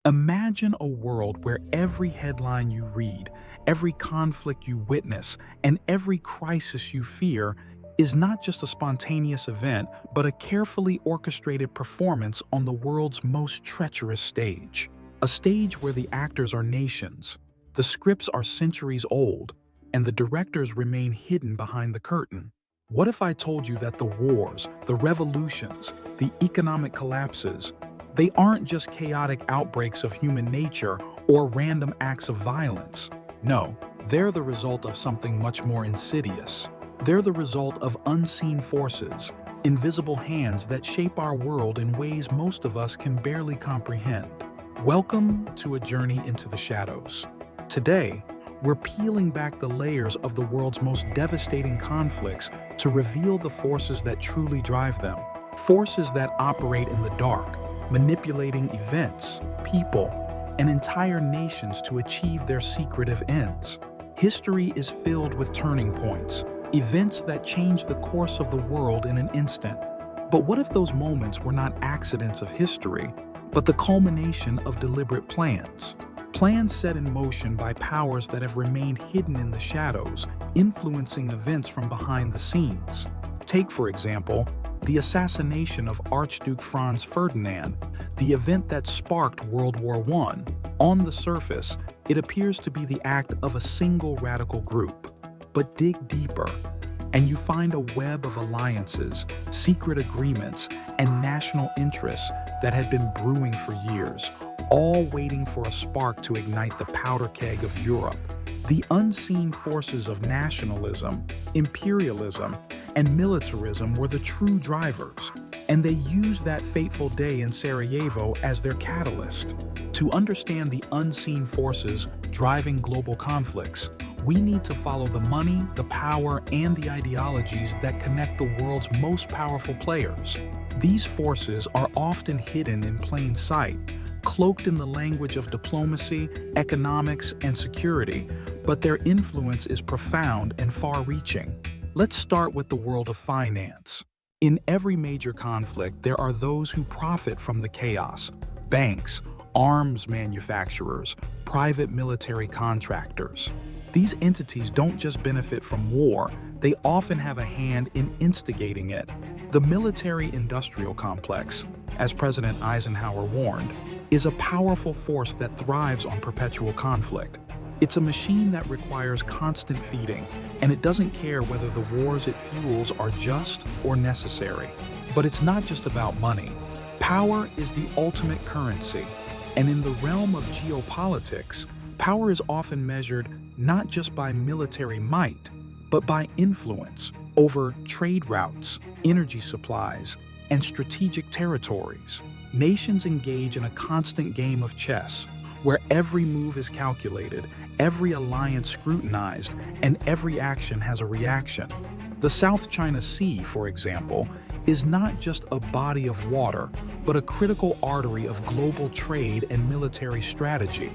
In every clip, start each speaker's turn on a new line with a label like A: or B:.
A: Imagine a world where every headline you read, every conflict you witness, and every crisis you fear is not just a spontaneous event, but a carefully orchestrated performance on the world's most treacherous stage. A stage where the actors are nations, the scripts are centuries old, and the directors remain hidden behind the curtain. What if I told you that the wars, the revolutions, the economic collapses, they aren't just chaotic outbreaks of human nature or random acts of violence? No, they're the result of something much more insidious. They're the result of unseen forces, invisible hands that shape our world in ways most of us can barely comprehend. Welcome to a journey into the shadows. Today, we're peeling back the layers of the world's most devastating conflicts to reveal the forces that truly drive them. Forces that operate in the dark, manipulating events, people, and entire nations to achieve their secretive ends. History is filled with turning points, events that change the course of the world in an instant. But what if those moments were not accidents of history, but the culmination of deliberate plans? Plans set in motion by powers that have remained hidden in the shadows, influencing events from behind the scenes. Take, for example, the assassination of Archduke Franz Ferdinand, the event that sparked World War I. On the surface, it appears to be the act of a single radical group. But dig deeper, and you find a web of alliances, secret agreements, and national interests that had been brewing for years, all waiting for a spark to ignite the powder keg of Europe. The unseen forces of nationalism, imperialism, and militarism were the true drivers, and they used that fateful day in Sarajevo as their catalyst. To understand the unseen forces driving global conflicts, we need to follow the money, the power, and the ideologies that connect the world's most powerful players. These forces are often hidden in plain sight, cloaked in the language of diplomacy, economics, and security, but their influence is profound and far-reaching. Let's start with the world of finance. In every major conflict, there are those who profit from the chaos: banks, arms manufacturers, private military contractors. These entities don't just benefit from war, they often have a hand in instigating it. The military-industrial complex, as President Eisenhower warned, is a powerful force that thrives on perpetual conflict. It's a machine that requires constant feeding, and it doesn't care whether the wars it fuels are just or necessary. But it's not just about money. Power is the ultimate currency, and in the realm of geopolitics, power is often measured not just by military might, but by influence over trade routes, energy supplies, and strategic territories. Nations engage in a constant game of chess, where every move is calculated, every alliance scrutinized, and every action has a reaction. The South China Sea, for example, is not just a body of water, but a critical artery of global trade and military strategy.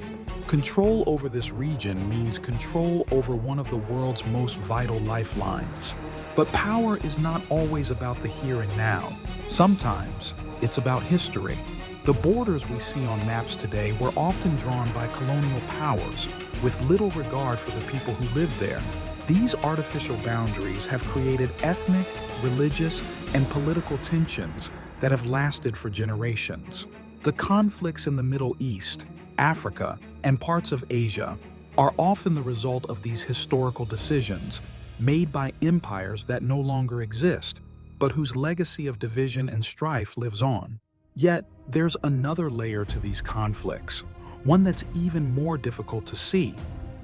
A: Control over this region means control over one of the world's most vital lifelines. But power is not always about the here and now. Sometimes it's about history. The borders we see on maps today were often drawn by colonial powers with little regard for the people who lived there. These artificial boundaries have created ethnic, religious, and political tensions that have lasted for generations. The conflicts in the Middle East, Africa, and parts of Asia are often the result of these historical decisions made by empires that no longer exist, but whose legacy of division and strife lives on. Yet, there's another layer to these conflicts, one that's even more difficult to see.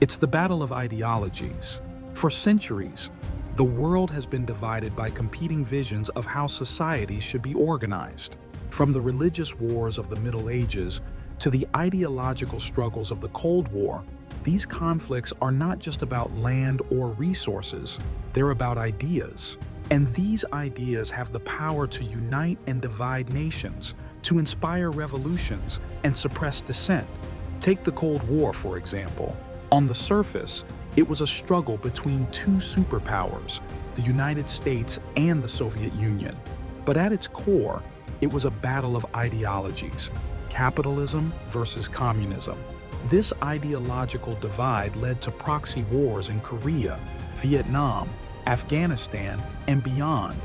A: It's the battle of ideologies. For centuries, the world has been divided by competing visions of how societies should be organized. From the religious wars of the Middle Ages to the ideological struggles of the Cold War, these conflicts are not just about land or resources, they're about ideas. And these ideas have the power to unite and divide nations, to inspire revolutions and suppress dissent. Take the Cold War, for example. On the surface, it was a struggle between two superpowers, the United States and the Soviet Union. But at its core, it was a battle of ideologies. capitalism versus communism. This ideological divide led to proxy wars in Korea, Vietnam, Afghanistan, and beyond,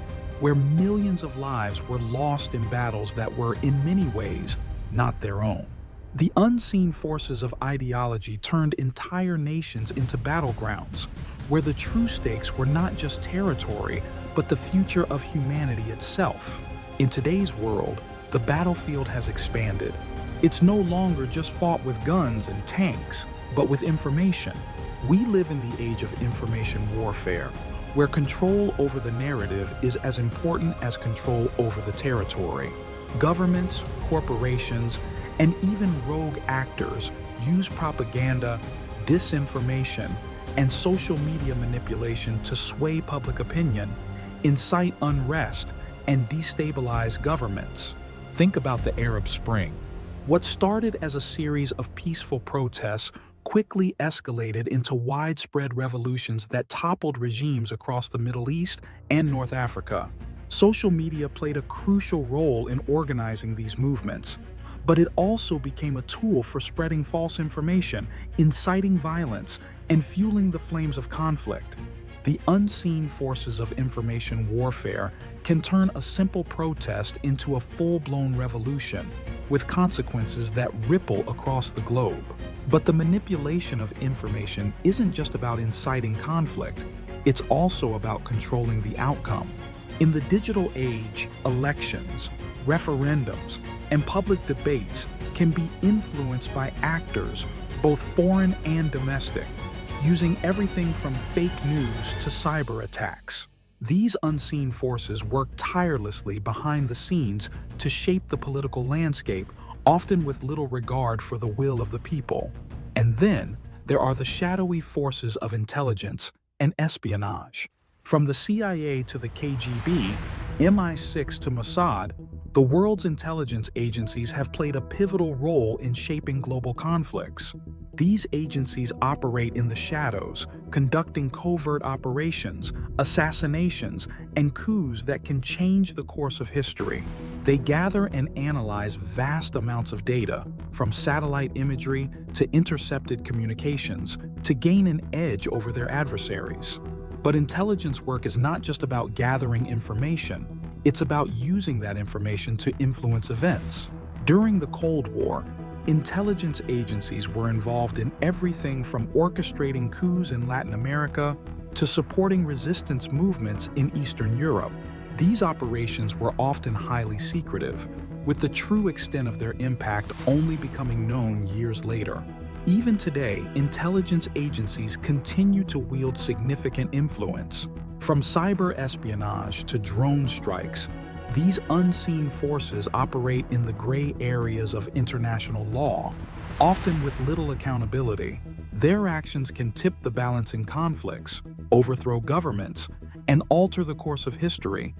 A: where millions of lives were lost in battles that were, in many ways, not their own. The unseen forces of ideology turned entire nations into battlegrounds, where the true stakes were not just territory, but the future of humanity itself. In today's world, the battlefield has expanded. It's no longer just fought with guns and tanks, but with information. We live in the age of information warfare, where control over the narrative is as important as control over the territory. Governments, corporations, and even rogue actors use propaganda, disinformation, and social media manipulation to sway public opinion, incite unrest, and destabilize governments. Think about the Arab Spring. What started as a series of peaceful protests quickly escalated into widespread revolutions that toppled regimes across the Middle East and North Africa. Social media played a crucial role in organizing these movements, but it also became a tool for spreading false information, inciting violence, and fueling the flames of conflict. The unseen forces of information warfare can turn a simple protest into a full-blown revolution, with consequences that ripple across the globe. But the manipulation of information isn't just about inciting conflict, it's also about controlling the outcome. In the digital age, elections, referendums, and public debates can be influenced by actors, both foreign and domestic, using everything from fake news to cyber attacks. These unseen forces work tirelessly behind the scenes to shape the political landscape, often with little regard for the will of the people. And then there are the shadowy forces of intelligence and espionage. From the CIA to the KGB, MI6 to Mossad, the world's intelligence agencies have played a pivotal role in shaping global conflicts. These agencies operate in the shadows, conducting covert operations, assassinations, and coups that can change the course of history. They gather and analyze vast amounts of data, from satellite imagery to intercepted communications, to gain an edge over their adversaries. But intelligence work is not just about gathering information, it's about using that information to influence events. During the Cold War, intelligence agencies were involved in everything from orchestrating coups in Latin America to supporting resistance movements in Eastern Europe. These operations were often highly secretive, with the true extent of their impact only becoming known years later. Even today, intelligence agencies continue to wield significant influence. From cyber espionage to drone strikes, these unseen forces operate in the gray areas of international law, often with little accountability. Their actions can tip the balance in conflicts, overthrow governments, and alter the course of history,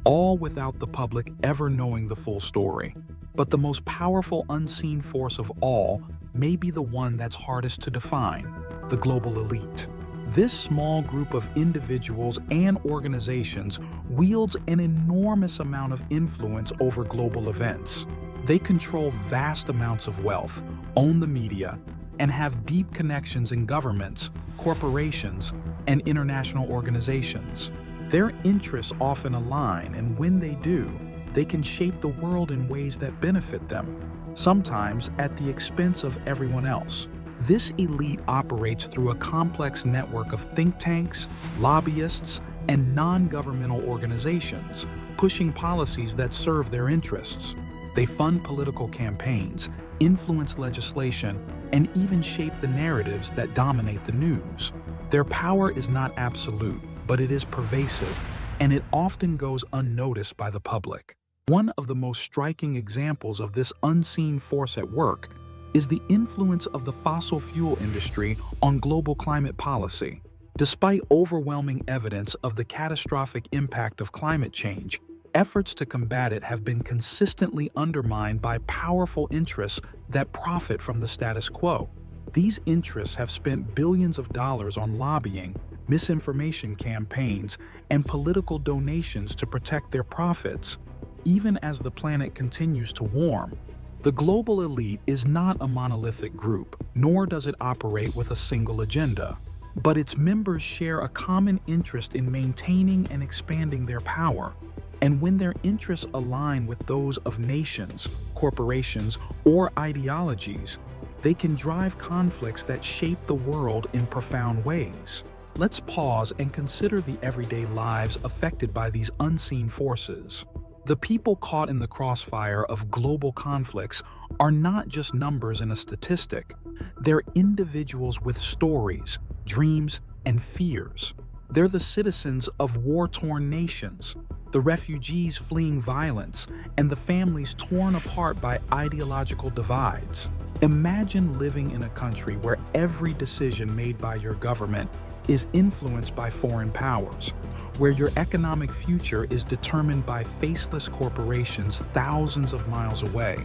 A: all without the public ever knowing the full story. But the most powerful unseen force of all may be the one that's hardest to define: the global elite. This small group of individuals and organizations wields an enormous amount of influence over global events. They control vast amounts of wealth, own the media, and have deep connections in governments, corporations, and international organizations. Their interests often align, and when they do, they can shape the world in ways that benefit them, sometimes at the expense of everyone else. This elite operates through a complex network of think tanks, lobbyists, and non-governmental organizations, pushing policies that serve their interests. They fund political campaigns, influence legislation, and even shape the narratives that dominate the news. Their power is not absolute, but it is pervasive, and it often goes unnoticed by the public. One of the most striking examples of this unseen force at work is the influence of the fossil fuel industry on global climate policy. Despite overwhelming evidence of the catastrophic impact of climate change, efforts to combat it have been consistently undermined by powerful interests that profit from the status quo. These interests have spent billions of dollars on lobbying, misinformation campaigns, and political donations to protect their profits. Even as the planet continues to warm, The global elite is not a monolithic group, nor does it operate with a single agenda. But its members share a common interest in maintaining and expanding their power. And when their interests align with those of nations, corporations, or ideologies, they can drive conflicts that shape the world in profound ways. Let's pause and consider the everyday lives affected by these unseen forces. The people caught in the crossfire of global conflicts are not just numbers in a statistic. They're individuals with stories, dreams, and fears. They're the citizens of war-torn nations, the refugees fleeing violence, and the families torn apart by ideological divides. Imagine living in a country where every decision made by your government is influenced by foreign powers, where your economic future is determined by faceless corporations thousands of miles away,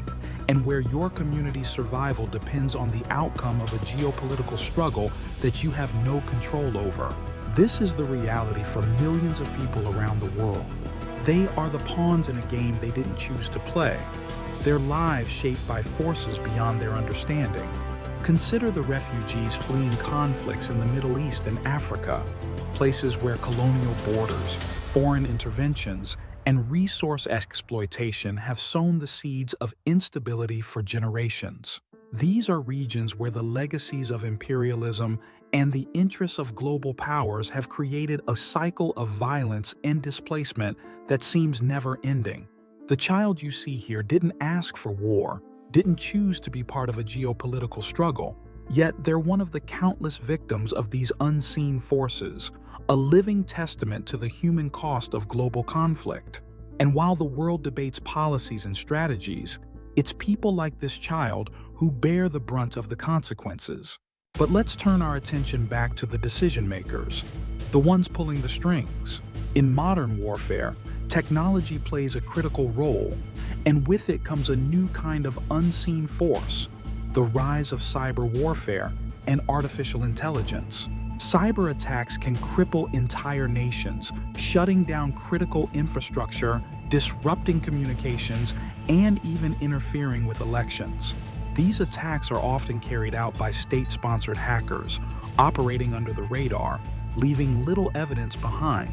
A: and where your community's survival depends on the outcome of a geopolitical struggle that you have no control over. This is the reality for millions of people around the world. They are the pawns in a game they didn't choose to play, their lives shaped by forces beyond their understanding. Consider the refugees fleeing conflicts in the Middle East and Africa, places where colonial borders, foreign interventions, and resource exploitation have sown the seeds of instability for generations. These are regions where the legacies of imperialism and the interests of global powers have created a cycle of violence and displacement that seems never ending. The child you see here didn't ask for war, didn't choose to be part of a geopolitical struggle, yet they're one of the countless victims of these unseen forces, a living testament to the human cost of global conflict. And while the world debates policies and strategies, it's people like this child who bear the brunt of the consequences. But let's turn our attention back to the decision makers, the ones pulling the strings. In modern warfare, technology plays a critical role, and with it comes a new kind of unseen force, the rise of cyber warfare and artificial intelligence. Cyber attacks can cripple entire nations, shutting down critical infrastructure, disrupting communications, and even interfering with elections. These attacks are often carried out by state-sponsored hackers, operating under the radar, leaving little evidence behind.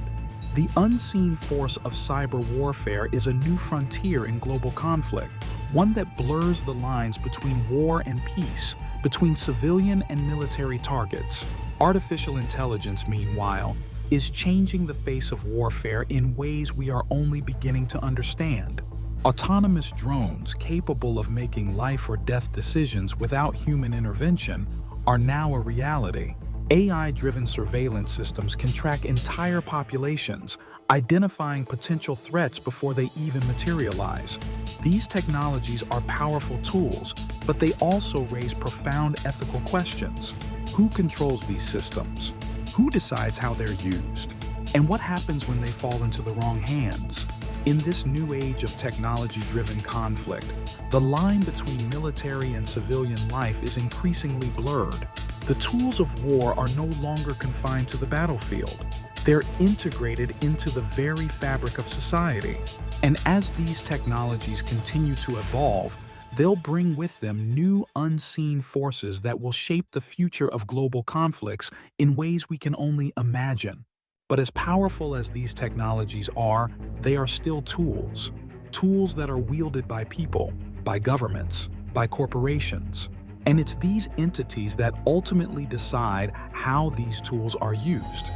A: The unseen force of cyber warfare is a new frontier in global conflict, one that blurs the lines between war and peace, between civilian and military targets. Artificial intelligence, meanwhile, is changing the face of warfare in ways we are only beginning to understand. Autonomous drones capable of making life or death decisions without human intervention are now a reality. AI-driven surveillance systems can track entire populations, identifying potential threats before they even materialize. These technologies are powerful tools, but they also raise profound ethical questions. Who controls these systems? Who decides how they're used? And what happens when they fall into the wrong hands? In this new age of technology-driven conflict, the line between military and civilian life is increasingly blurred. The tools of war are no longer confined to the battlefield. They're integrated into the very fabric of society. And as these technologies continue to evolve, they'll bring with them new unseen forces that will shape the future of global conflicts in ways we can only imagine. But as powerful as these technologies are, they are still tools. Tools that are wielded by people, by governments, by corporations. And it's these entities that ultimately decide how these tools are used.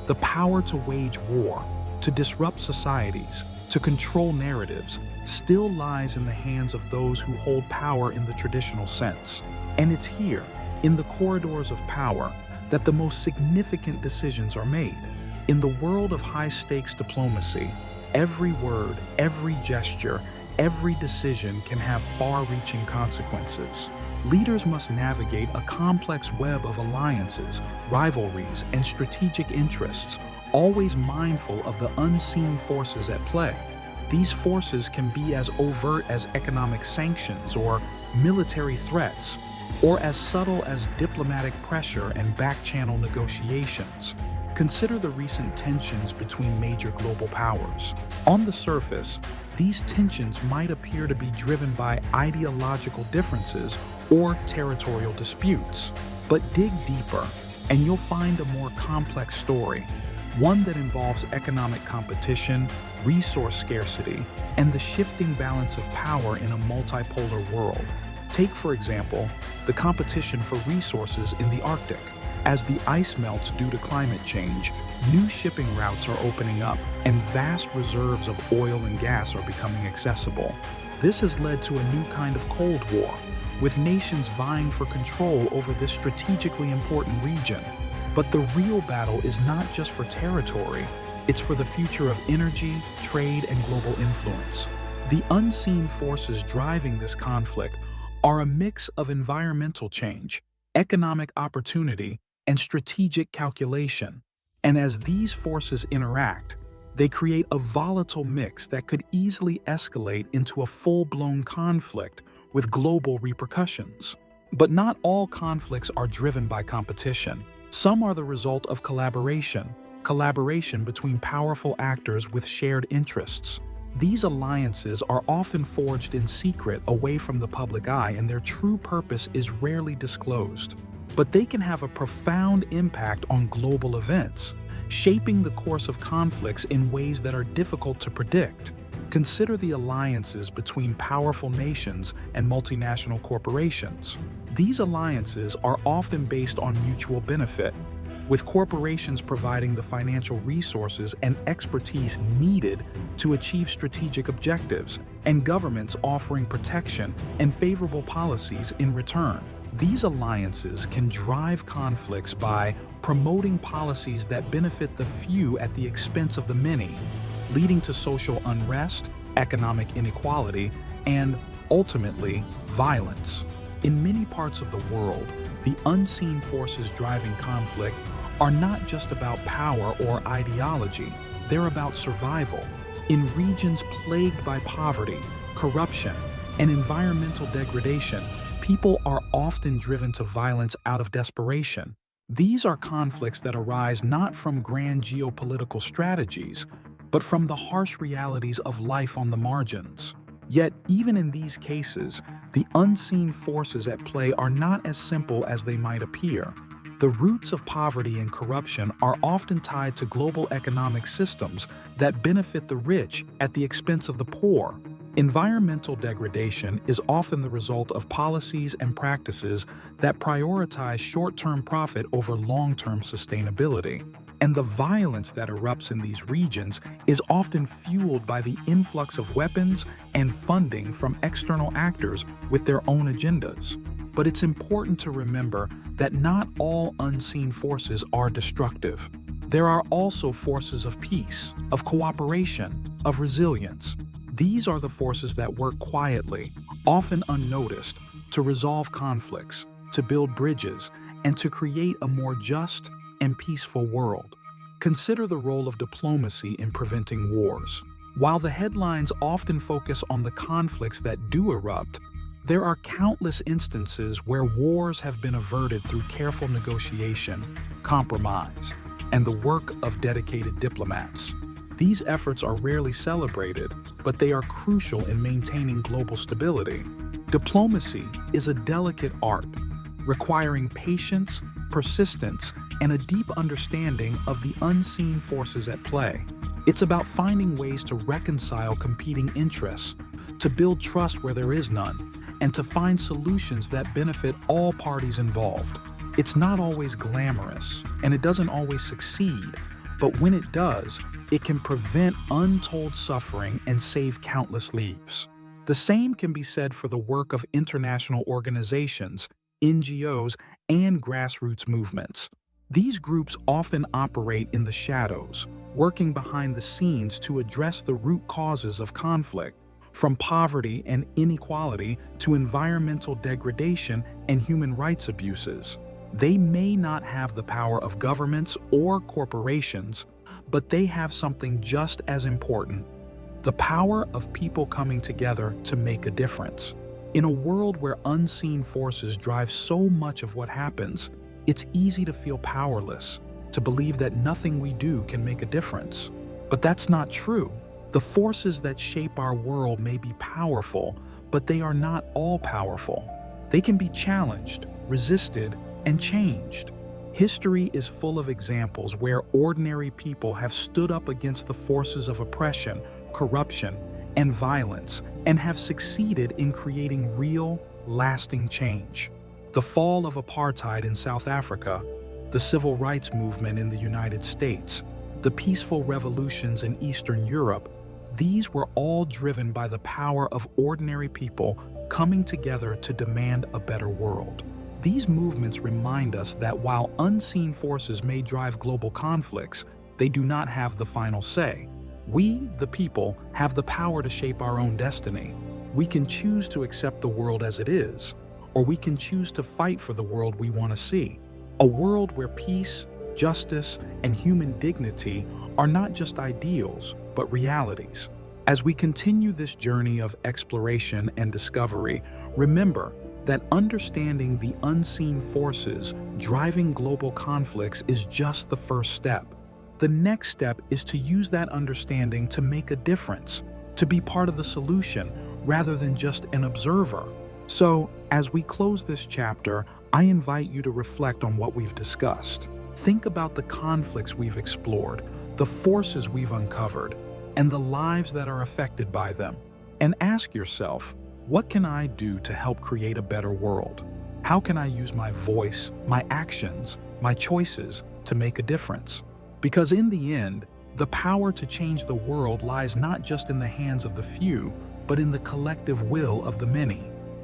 A: The power to wage war, to disrupt societies, to control narratives, still lies in the hands of those who hold power in the traditional sense. And it's here, in the corridors of power, that the most significant decisions are made. In the world of high-stakes diplomacy, every word, every gesture, every decision can have far-reaching consequences. Leaders must navigate a complex web of alliances, rivalries, and strategic interests, always mindful of the unseen forces at play. These forces can be as overt as economic sanctions or military threats, or as subtle as diplomatic pressure and back-channel negotiations. Consider the recent tensions between major global powers. On the surface, these tensions might appear to be driven by ideological differences or territorial disputes. But dig deeper, and you'll find a more complex story, one that involves economic competition, resource scarcity, and the shifting balance of power in a multipolar world. Take, for example, the competition for resources in the Arctic. As the ice melts due to climate change, new shipping routes are opening up, and vast reserves of oil and gas are becoming accessible. This has led to a new kind of Cold War, with nations vying for control over this strategically important region. But the real battle is not just for territory, it's for the future of energy, trade, and global influence. The unseen forces driving this conflict are a mix of environmental change, economic opportunity, and strategic calculation. And as these forces interact, they create a volatile mix that could easily escalate into a full-blown conflict with global repercussions. But not all conflicts are driven by competition. Some are the result of collaboration between powerful actors with shared interests. These alliances are often forged in secret away from the public eye, and their true purpose is rarely disclosed. But they can have a profound impact on global events, shaping the course of conflicts in ways that are difficult to predict. Consider the alliances between powerful nations and multinational corporations. These alliances are often based on mutual benefit, with corporations providing the financial resources and expertise needed to achieve strategic objectives, and governments offering protection and favorable policies in return. These alliances can drive conflicts by promoting policies that benefit the few at the expense of the many, leading to social unrest, economic inequality, and, ultimately, violence. In many parts of the world, the unseen forces driving conflict are not just about power or ideology, they're about survival. In regions plagued by poverty, corruption, and environmental degradation, people are often driven to violence out of desperation. These are conflicts that arise not from grand geopolitical strategies, but from the harsh realities of life on the margins. Yet, even in these cases, the unseen forces at play are not as simple as they might appear. The roots of poverty and corruption are often tied to global economic systems that benefit the rich at the expense of the poor. Environmental degradation is often the result of policies and practices that prioritize short-term profit over long-term sustainability. And the violence that erupts in these regions is often fueled by the influx of weapons and funding from external actors with their own agendas. But it's important to remember that not all unseen forces are destructive. There are also forces of peace, of cooperation, of resilience. These are the forces that work quietly, often unnoticed, to resolve conflicts, to build bridges, and to create a more just and peaceful world. Consider the role of diplomacy in preventing wars. While the headlines often focus on the conflicts that do erupt, there are countless instances where wars have been averted through careful negotiation, compromise, and the work of dedicated diplomats. These efforts are rarely celebrated, but they are crucial in maintaining global stability. Diplomacy is a delicate art, requiring patience, persistence, and a deep understanding of the unseen forces at play. It's about finding ways to reconcile competing interests, to build trust where there is none, and to find solutions that benefit all parties involved. It's not always glamorous, and it doesn't always succeed, but when it does, it can prevent untold suffering and save countless lives. The same can be said for the work of international organizations, NGOs, and grassroots movements. These groups often operate in the shadows, working behind the scenes to address the root causes of conflict, from poverty and inequality to environmental degradation and human rights abuses. They may not have the power of governments or corporations, but they have something just as important: the power of people coming together to make a difference. In a world where unseen forces drive so much of what happens, it's easy to feel powerless, to believe that nothing we do can make a difference. But that's not true. The forces that shape our world may be powerful, but they are not all powerful. They can be challenged, resisted, and changed. History is full of examples where ordinary people have stood up against the forces of oppression, corruption, and violence, and have succeeded in creating real, lasting change. The fall of apartheid in South Africa, the civil rights movement in the United States, the peaceful revolutions in Eastern Europe, these were all driven by the power of ordinary people coming together to demand a better world. These movements remind us that while unseen forces may drive global conflicts, they do not have the final say. We, the people, have the power to shape our own destiny. We can choose to accept the world as it is, or we can choose to fight for the world we want to see. A world where peace, justice, and human dignity are not just ideals, but realities. As we continue this journey of exploration and discovery, remember that understanding the unseen forces driving global conflicts is just the first step. The next step is to use that understanding to make a difference, to be part of the solution rather than just an observer. So, as we close this chapter, I invite you to reflect on what we've discussed. Think about the conflicts we've explored, the forces we've uncovered, and the lives that are affected by them. And ask yourself, what can I do to help create a better world? How can I use my voice, my actions, my choices to make a difference? Because in the end, the power to change the world lies not just in the hands of the few, but in the collective will of the many.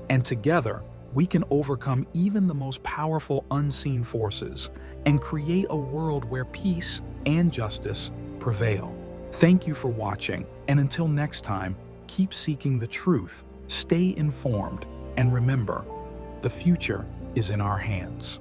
A: And together, we can overcome even the most powerful unseen forces and create a world where peace and justice prevail. Thank you for watching, and until next time, keep seeking the truth, stay informed, and remember, the future is in our hands.